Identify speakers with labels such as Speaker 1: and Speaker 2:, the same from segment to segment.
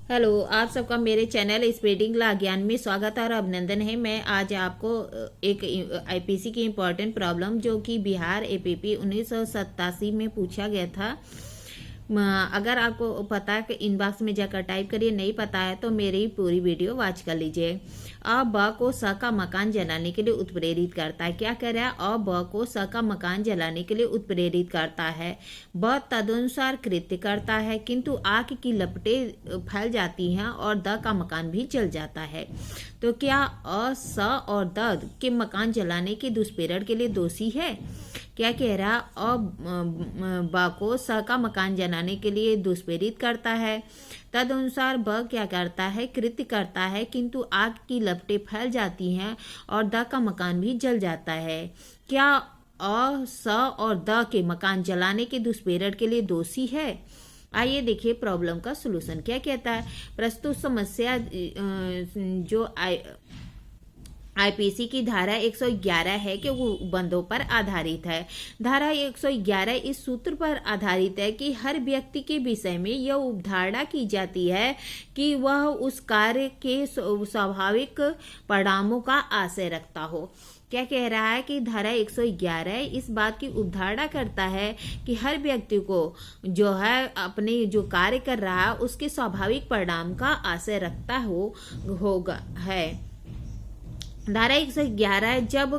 Speaker 1: Hello, आप सबका मेरे चैनल स्प्रेडिंग ला ज्ञान में स्वागत और अभिनंदन है। मैं आज आपको एक आईपीसी की इम्पोर्टेंट प्रॉब्लम जो कि बिहार एपीपी 1987 में पूछा गया था। अगर आपको पता है कि इनबॉक्स में जाकर टाइप करिए, नहीं पता है तो मेरी पूरी वीडियो वॉच कर लीजिए। अ ब को स का मकान जलाने के लिए उत्प्रेरित करता है। क्या कह रहा है? अ ब को स का मकान जलाने के लिए उत्प्रेरित करता है। ब तदनुसार कृत्य करता है, किंतु आग की लपटें फैल जाती हैं और द का मकान भी जल जाता है। तो क्या अ, स और द के मकान जलाने के दुष्प्रेरण के लिए दोषी है? क्या कह रहा? अ ब को स का मकान जलाने के लिए दुष्प्रेरित करता है। तदनुसार ब क्या करता है? कृत्य करता है, किंतु आग की लपटें फैल जाती हैं और द का मकान भी जल जाता है। क्या अ, स और द के मकान जलाने के दुष्प्रेरण के लिए दोषी है? आइए देखिए प्रॉब्लम का सलूशन क्या कहता है। प्रस्तुत समस्या जो आईपीसी की धारा 111 है कि वो बंदों पर आधारित है। धारा 111 इस सूत्र पर आधारित है कि हर व्यक्ति के विषय में यह उपधारणा की जाती है कि वह उस कार्य के स्वाभाविक परिणामों का आशय रखता हो। क्या कह रहा है कि धारा 111 इस बात की उपधारणा करता है कि हर व्यक्ति को जो है अपने जो कार्य कर रहा है उसके स्वाभाविक परिणाम का आशय रखता होगा है। धारा 111 जब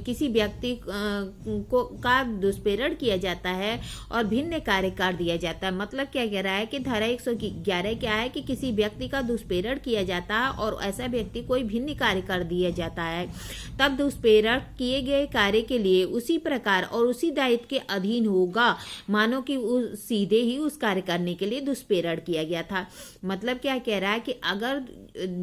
Speaker 1: किसी व्यक्ति का दुष्प्रेरण किया जाता है और भिन्न कार्य कर दिया जाता है। मतलब क्या कह रहा है कि धारा 111 क्या है कि किसी व्यक्ति का दुष्प्रेरण किया जाता है और ऐसा व्यक्ति कोई भिन्न कार्य कर दिया जाता है, तब दुष्प्रेरण किए गए कार्य के लिए उसी प्रकार और उसी दायित्व के अधीन होगा मानो कि सीधे ही उस कार्य करने के लिए दुष्प्रेरण किया गया था। मतलब क्या कह रहा है कि अगर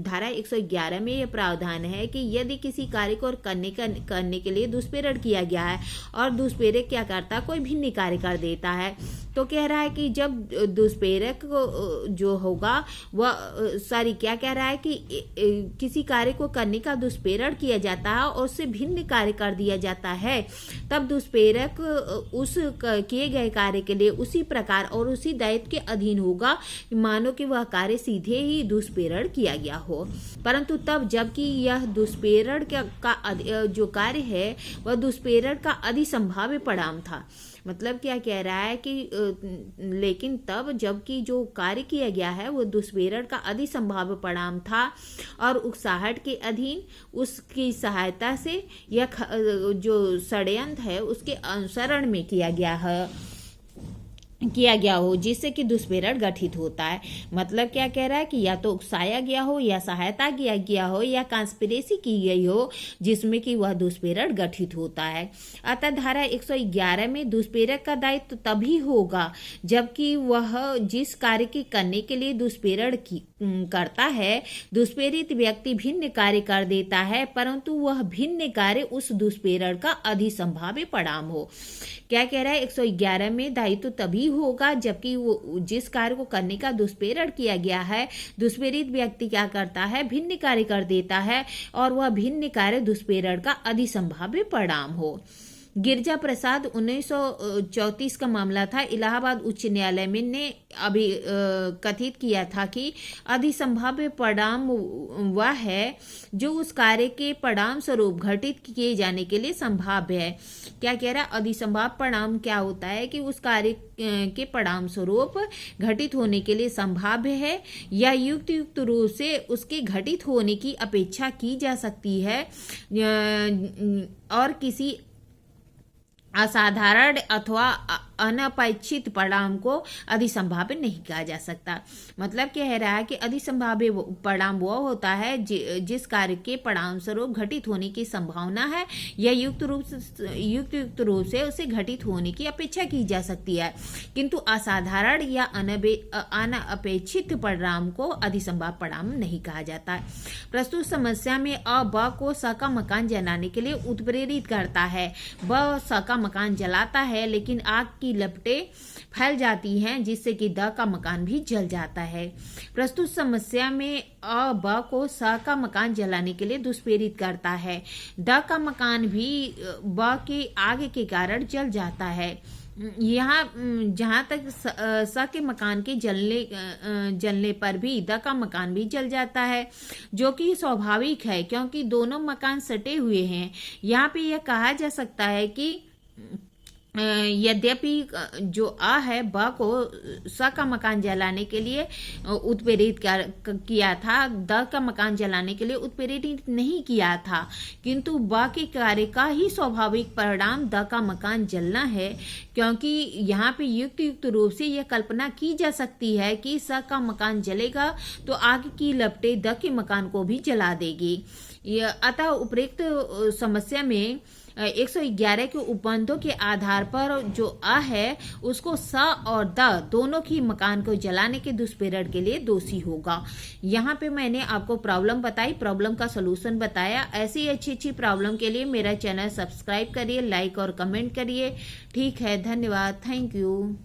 Speaker 1: धारा 111 में यह प्रावधान है कि यदि किसी कार्य को करने के लिए दुष्प्रेरण किया गया है और दुष्प्रेरक क्या करता है? कोई भिन्न कार्य कर देता है, तो कह रहा है कि जब दुष्प्रेरक जो होगा वह क्या कह रहा है कि किसी कार्य को करने का दुष्प्रेरण किया जाता है और उससे भिन्न कार्य कर दिया जाता है, तब दुष्प्रेरक उस किए गए कार्य के लिए उसी प्रकार और उसी दायित्व के अधीन होगा मानो कि वह कार्य सीधे ही दुष्प्रेरण किया गया हो। परंतु तब जबकि यह दुष्प्रेरण का जो कार्य है वह दुष्प्रेरण का अधिसंभाव्य परिणाम था। मतलब क्या कह रहा है कि लेकिन तब जबकि जो कार्य किया गया है वो दुष्प्रेरण का अधिसंभाव्य परिणाम था और उकसाहट के अधीन उसकी सहायता से यह जो षड्यंत्र है उसके अनुसरण में किया गया हो जिससे कि दुष्प्रेरण गठित होता है। मतलब क्या कह रहा है कि या तो उकसाया गया हो या सहायता किया गया हो या कॉन्स्पिरेसी की गई हो जिसमें कि वह दुष्प्रेरण गठित होता है। अतः धारा 111 में दुष्प्रेरक का दायित्व तभी होगा जबकि वह जिस कार्य के करने के लिए दुष्प्रेरण करता है दुष्प्रेरित व्यक्ति भिन्न कार्य कर देता है, परंतु वह भिन्न कार्य उस दुष्प्रेरण का अधिसंभाव्य परिणाम हो। क्या कह रहा है? 111 में दायित्व तभी होगा जबकि वो जिस कार्य को करने का दुष्प्रेरण किया गया है दुष्प्रेरित व्यक्ति क्या करता है? भिन्न कार्य कर देता है और वह भिन्न कार्य दुष्प्रेरण का अधिसंभाव्य परिणाम हो। गिरजा प्रसाद 1934 का मामला था। इलाहाबाद उच्च न्यायालय में ने अभी कथित किया था कि अधिसंभाव्य परिणाम वह है जो उस कार्य के परिणाम स्वरूप घटित किए जाने के लिए संभाव्य है। क्या कह रहा है? अधिसंभाव्य परिणाम क्या होता है कि उस कार्य के परिणाम स्वरूप घटित होने के लिए संभाव्य है या युक्त रूप से उसके घटित होने की अपेक्षा की जा सकती है और किसी असाधारण अथवा अनपेक्षित परिणाम को अधिसंभाव्य नहीं कहा जा सकता। मतलब क्या है रहा है कि अधिसंभाव्य परिणाम वह होता है जिस कार्य के परिणाम स्वरूप घटित होने की संभावना है या युक्त रूप से उसे घटित होने की अपेक्षा की जा सकती है, किंतु असाधारण या अनपेक्षित परिणाम को अधिसंभाव्य परिणाम नहीं कहा जाता। प्रस्तुत समस्या में अ ब को स का मकान जलाने के लिए उत्प्रेरित करता है। ब स का मकान जलाता है लेकिन आग की लपटें फैल जाती हैं जिससे कि द का मकान भी जल जाता है। प्रस्तुत समस्या में अ ब को स का मकान जलाने के लिए दुष्प्रेरित करता है। द का मकान भी ब के आग के कारण जल जाता है। यहाँ जहाँ तक स के मकान के जलने पर भी द का मकान भी जल जाता है, जो कि स्वाभाविक है क्योंकि दोनों मकान सटे हुए हैं। यहाँ पे यह कहा जा सकता है कि यद्यपि जो आ है ब को स का मकान जलाने के लिए उत्प्रेरित किया था, द का मकान जलाने के लिए उत्प्रेरित नहीं किया था, किंतु ब के कार्य का ही स्वाभाविक परिणाम द का मकान जलना है, क्योंकि यहाँ पे युक्त रूप से यह कल्पना की जा सकती है कि स का मकान जलेगा तो आग की लपटें द के मकान को भी जला देगी। अतः उपरोक्त समस्या में 111 के उपबंधों के आधार पर जो अ है उसको स और द दोनों की मकान को जलाने के दुष्प्रेरण के लिए दोषी होगा। यहाँ पे मैंने आपको प्रॉब्लम बताई, प्रॉब्लम का सलूशन बताया। ऐसी अच्छी प्रॉब्लम के लिए मेरा चैनल सब्सक्राइब करिए, लाइक और कमेंट करिए। ठीक है, धन्यवाद, थैंक यू।